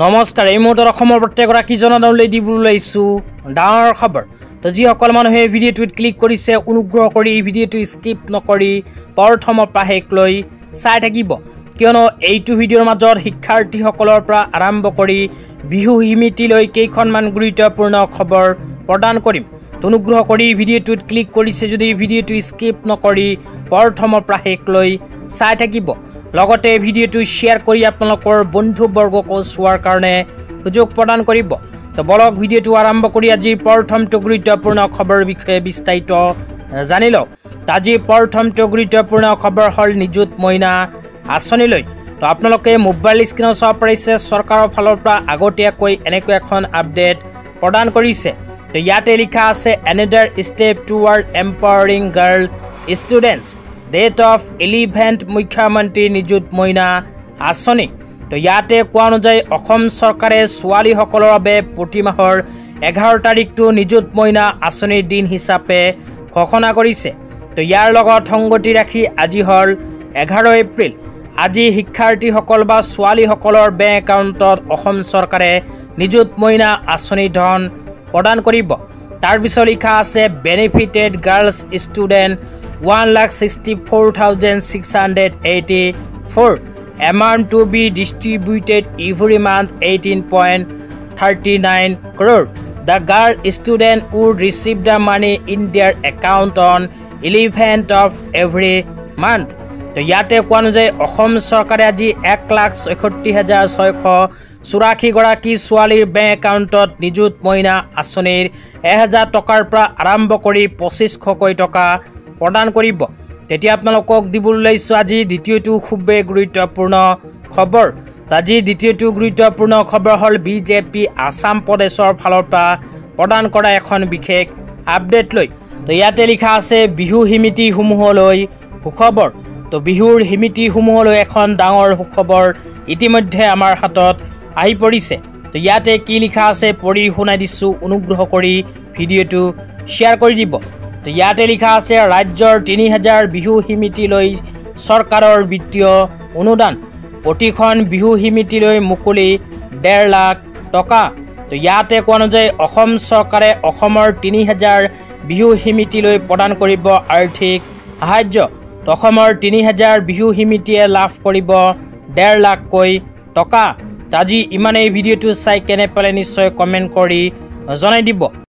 নমস্কাৰ এই মুহূৰ্তত অসমৰ প্ৰত্যেকগৰাকী জনসাধাৰণলৈ দিবলৈ লৈছোঁ ডাঙৰ খবৰ। তো যিসকল মানুহে ভিডিঅ'টোত ক্লিক কৰিছে অনুগ্ৰহ কৰি ভিডিঅ'টো স্কিপ নকৰি প্ৰথমৰ পৰা শেষলৈ চাই থাকিব, কিয়নো এইটো ভিডিঅ'ৰ মাজত শিক্ষাৰ্থীসকলৰ পৰা আৰম্ভ কৰি বিহু সমিতিলৈ কেইখনমান গুৰুত্বপূৰ্ণ খবৰ প্ৰদান কৰিম। অনুগ্ৰহ কৰি ভিডিঅ'টোত ক্লিক কৰিছে যদি ভিডিঅ'টো স্কিপ নকৰি প্ৰথমৰ পৰা শেষলৈ চাই থাকিব, লগতে ভিডিঅ'টো শ্বেয়াৰ কৰি আপোনালোকৰ বন্ধুবৰ্গকো চোৱাৰ কাৰণে সুযোগ প্ৰদান কৰিব। তো বলক ভিডিঅ'টো আৰম্ভ কৰি আজিৰ প্ৰথমটো গুৰুত্বপূৰ্ণ খবৰৰ বিষয়ে বিস্তাৰিত জানি লওক। আজিৰ প্ৰথমটো গুৰুত্বপূৰ্ণ খবৰ হ'ল নিযুত মইনা আঁচনিলৈ। তো আপোনালোকে মোবাইল স্ক্ৰীনত চাব পাৰিছে, চৰকাৰৰ ফালৰ পৰা আগতীয়াকৈ এনেকৈ এখন আপডেট প্ৰদান কৰিছে। তো ইয়াতে লিখা আছে another step toward empowering girl students, date of 11th মুখ্যমন্ত্ৰী নিযুত মইনা আঁচনি। তো ইয়াতে কোৱা অনুযায়ী অসম চৰকাৰে ছোৱালীসকলৰ বাবে প্ৰতি মাহৰ 11 তাৰিখটো নিযুত মইনা আঁচনিৰ দিন হিচাপে ঘোষণা কৰিছে। তো ইয়াৰ লগত সংগতি ৰাখি আজি হ'ল 11 এপ্ৰিল। আজি শিক্ষাৰ্থীসকল বা ছোৱালীসকলৰ বেংক একাউণ্টত অসম চৰকাৰে নিযুত মইনা আঁচনিৰ ধন প্ৰদান কৰিব। তাৰপিছত লিখা আছে benefited girls student 1,64,684 amount to be distributed every month 18.39 crore. The girl student would receive the money in their account on 11th of every month. তো ইয়াতে কোৱা অনুযায়ী অসম চৰকাৰে আজি 1,61,684 গৰাকী ছোৱালীৰ বেংক একাউণ্টত নিযুত মইনা আঁচনিৰ 1000 টকাৰ পৰা আৰম্ভ কৰি 2500 টকা প্ৰদান কৰিব। তেতিয়া আপোনালোকক দিবলৈ লৈছোঁ আজি দ্বিতীয়টো খুবেই গুৰুত্বপূৰ্ণ খবৰ। আজি দ্বিতীয়টো গুৰুত্বপূৰ্ণ খবৰ হ'ল বিজেপি আসাম প্ৰদেশৰ ফালৰ পৰা প্ৰদান কৰা এখন বিশেষ আপডেট লৈ। তো ইয়াতে লিখা আছে বিহু সমিতিসমূহলৈ সুখবৰ। তো বিহুৰ সমিতিসমূহলৈ এখন ডাঙৰ সুখবৰ ইতিমধ্যে আমাৰ হাতত আহি পৰিছে। তো ইয়াতে কি লিখা আছে পঢ়ি শুনাই দিছোঁ, অনুগ্ৰহ কৰি ভিডিঅ'টো শ্বেয়াৰ কৰি দিব। তো ইয়াতে লিখা আছে ৰাজ্যৰ 3000 বিহু সমিতিলৈ চৰকাৰৰ বিত্তীয় অনুদান, প্ৰতিখন বিহু সমিতিলৈ মুকলি 1.5 লাখ টকা। তো ইয়াতে কোৱা অনুযায়ী অসম চৰকাৰে অসমৰ 3000 বিহু সমিতিলৈ প্ৰদান কৰিব আৰ্থিক সাহায্য। তো অসমৰ 3000 বিহু সমিতিয়ে লাভ কৰিব 1.5 লাখকৈ টকা। আজি ইমানেই। ভিডিঅ'টো চাই কেনে পালে নিশ্চয় কমেণ্ট কৰি জনাই দিব।